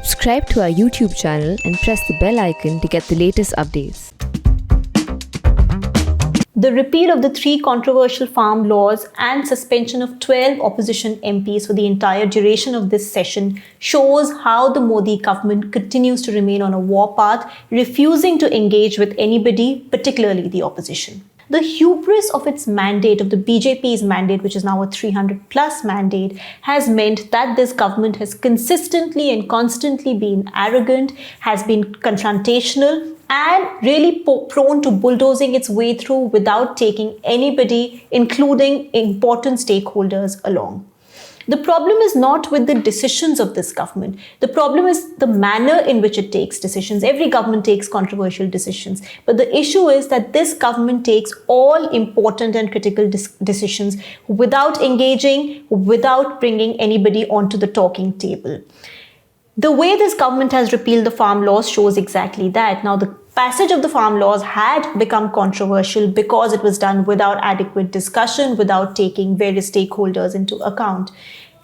Subscribe to our YouTube channel and press the bell icon to get the latest updates. The repeal of the 3 controversial farm laws and suspension of 12 opposition MPs for the entire duration of this session shows how the Modi government continues to remain on a war path, refusing to engage with anybody, particularly the opposition. The hubris of its mandate, of the BJP's mandate, which is now a 300+ mandate, has meant that this government has consistently and constantly been arrogant, has been confrontational, and really prone to bulldozing its way through without taking anybody, including important stakeholders, along. The problem is not with the decisions of this government. The problem is the manner in which it takes decisions. Every government takes controversial decisions. But the issue is that this government takes all important and critical decisions without engaging, without bringing anybody onto the talking table. The way this government has repealed the farm laws shows exactly that. Now, the passage of the farm laws had become controversial because it was done without adequate discussion, without taking various stakeholders into account.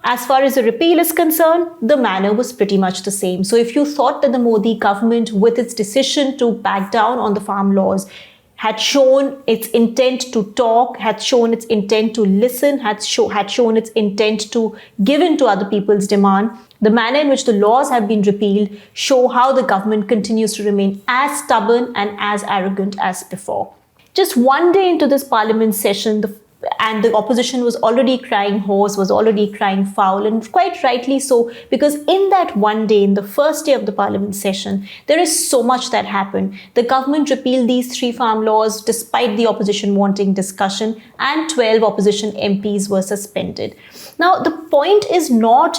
As far as the repeal is concerned, the manner was pretty much the same. So if you thought that the Modi government, with its decision to back down on the farm laws, had shown its intent to talk, had shown its intent to listen, had shown its intent to give in to other people's demand, the manner in which the laws have been repealed show how the government continues to remain as stubborn and as arrogant as before. Just one day into this parliament session, the opposition was already crying hoarse, was already crying foul, and quite rightly so, because in that one day, in the first day of the parliament session, there is so much that happened. The government repealed these 3 farm laws despite the opposition wanting discussion, and 12 opposition MPs were suspended. Now, the point is not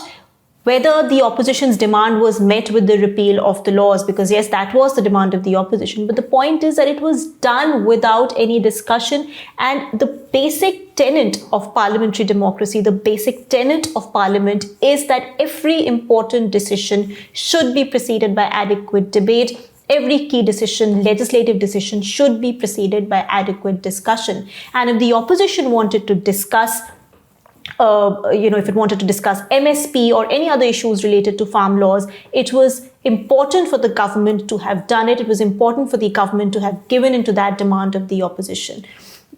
whether the opposition's demand was met with the repeal of the laws, because yes, that was the demand of the opposition. But the point is that it was done without any discussion. And the basic tenet of parliamentary democracy, the basic tenet of parliament is that every important decision should be preceded by adequate debate. Every key decision, legislative decision, should be preceded by adequate discussion. And if the opposition wanted to discuss if it wanted to discuss MSP or any other issues related to farm laws, it was important for the government to have done it. It was important for the government to have given into that demand of the opposition.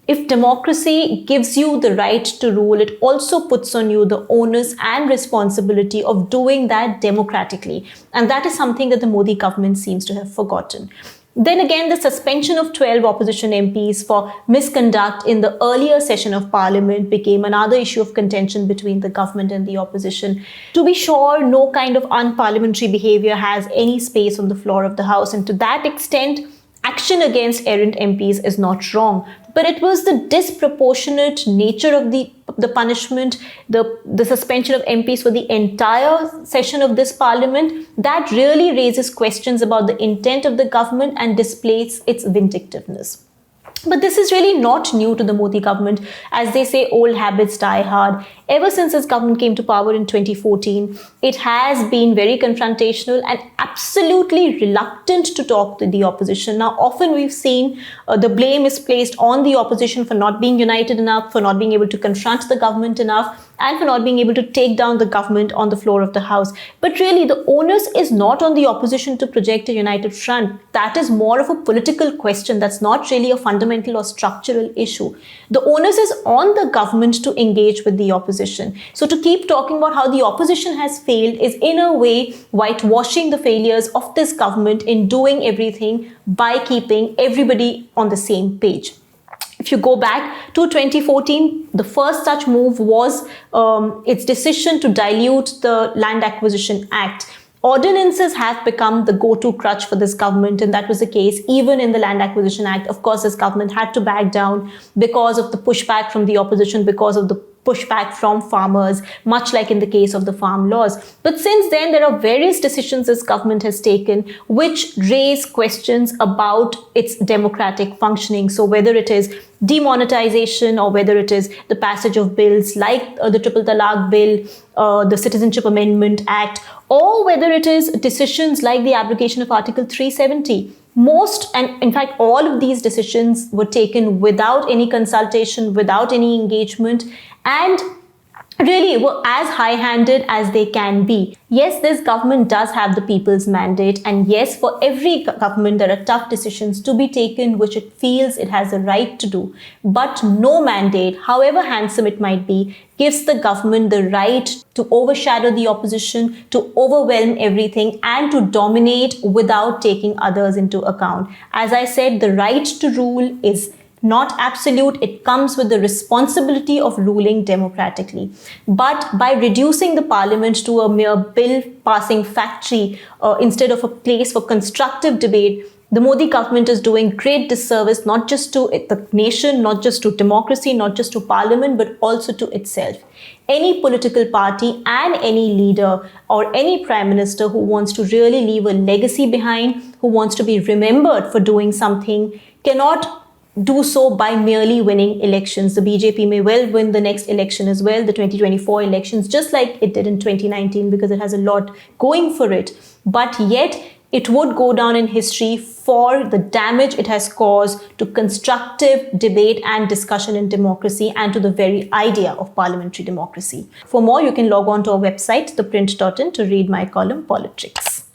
If democracy gives you the right to rule, it also puts on you the onus and responsibility of doing that democratically. And that is something that the Modi government seems to have forgotten. Then again, the suspension of 12 opposition MPs for misconduct in the earlier session of parliament became another issue of contention between the government and the opposition. To be sure, no kind of unparliamentary behavior has any space on the floor of the House, and to that extent, action against errant MPs is not wrong. But it was the disproportionate nature of the punishment, the suspension of MPs for the entire session of this parliament, that really raises questions about the intent of the government and displays its vindictiveness. But this is really not new to the Modi government. As they say, old habits die hard. Ever since this government came to power in 2014, it has been very confrontational and absolutely reluctant to talk to the opposition. Now, often we've seen the blame is placed on the opposition for not being united enough, for not being able to confront the government enough, and for not being able to take down the government on the floor of the House. But really, the onus is not on the opposition to project a united front. That is more of a political question. That's not really a fundamental or structural issue. The onus is on the government to engage with the opposition. So to keep talking about how the opposition has failed is in a way whitewashing the failures of this government in doing everything by keeping everybody on the same page. If you go back to 2014, the first such move was its decision to dilute the Land Acquisition Act. Ordinances have become the go-to crutch for this government, and that was the case even in the Land Acquisition Act. Of course, this government had to back down because of the pushback from the opposition, because of the pushback from farmers, much like in the case of the farm laws. But since then, there are various decisions this government has taken which raise questions about its democratic functioning. So whether it is demonetization or whether it is the passage of bills like the Triple Talaq Bill, the Citizenship Amendment Act, or whether it is decisions like the abrogation of Article 370. Most, and in fact, all of these decisions were taken without any consultation, without any engagement, and really were as high-handed as they can be. Yes, this government does have the people's mandate, and yes, for every government there are tough decisions to be taken which it feels it has a right to do. But no mandate, however handsome it might be, gives the government the right to overshadow the opposition, to overwhelm everything, and to dominate without taking others into account. As I said, the right to rule is not absolute. It comes with the responsibility of ruling democratically. But by reducing the parliament to a mere bill passing factory instead of a place for constructive debate, the Modi government is doing great disservice not just to the nation, not just to democracy, not just to parliament, but also to itself. Any political party and any leader or any prime minister who wants to really leave a legacy behind, who wants to be remembered for doing something, cannot do so by merely winning elections. The BJP may well win the next election as well, the 2024 elections, just like it did in 2019, because it has a lot going for it. But yet, it would go down in history for the damage it has caused to constructive debate and discussion in democracy and to the very idea of parliamentary democracy. For more, you can log on to our website, theprint.in, to read my column, Politics.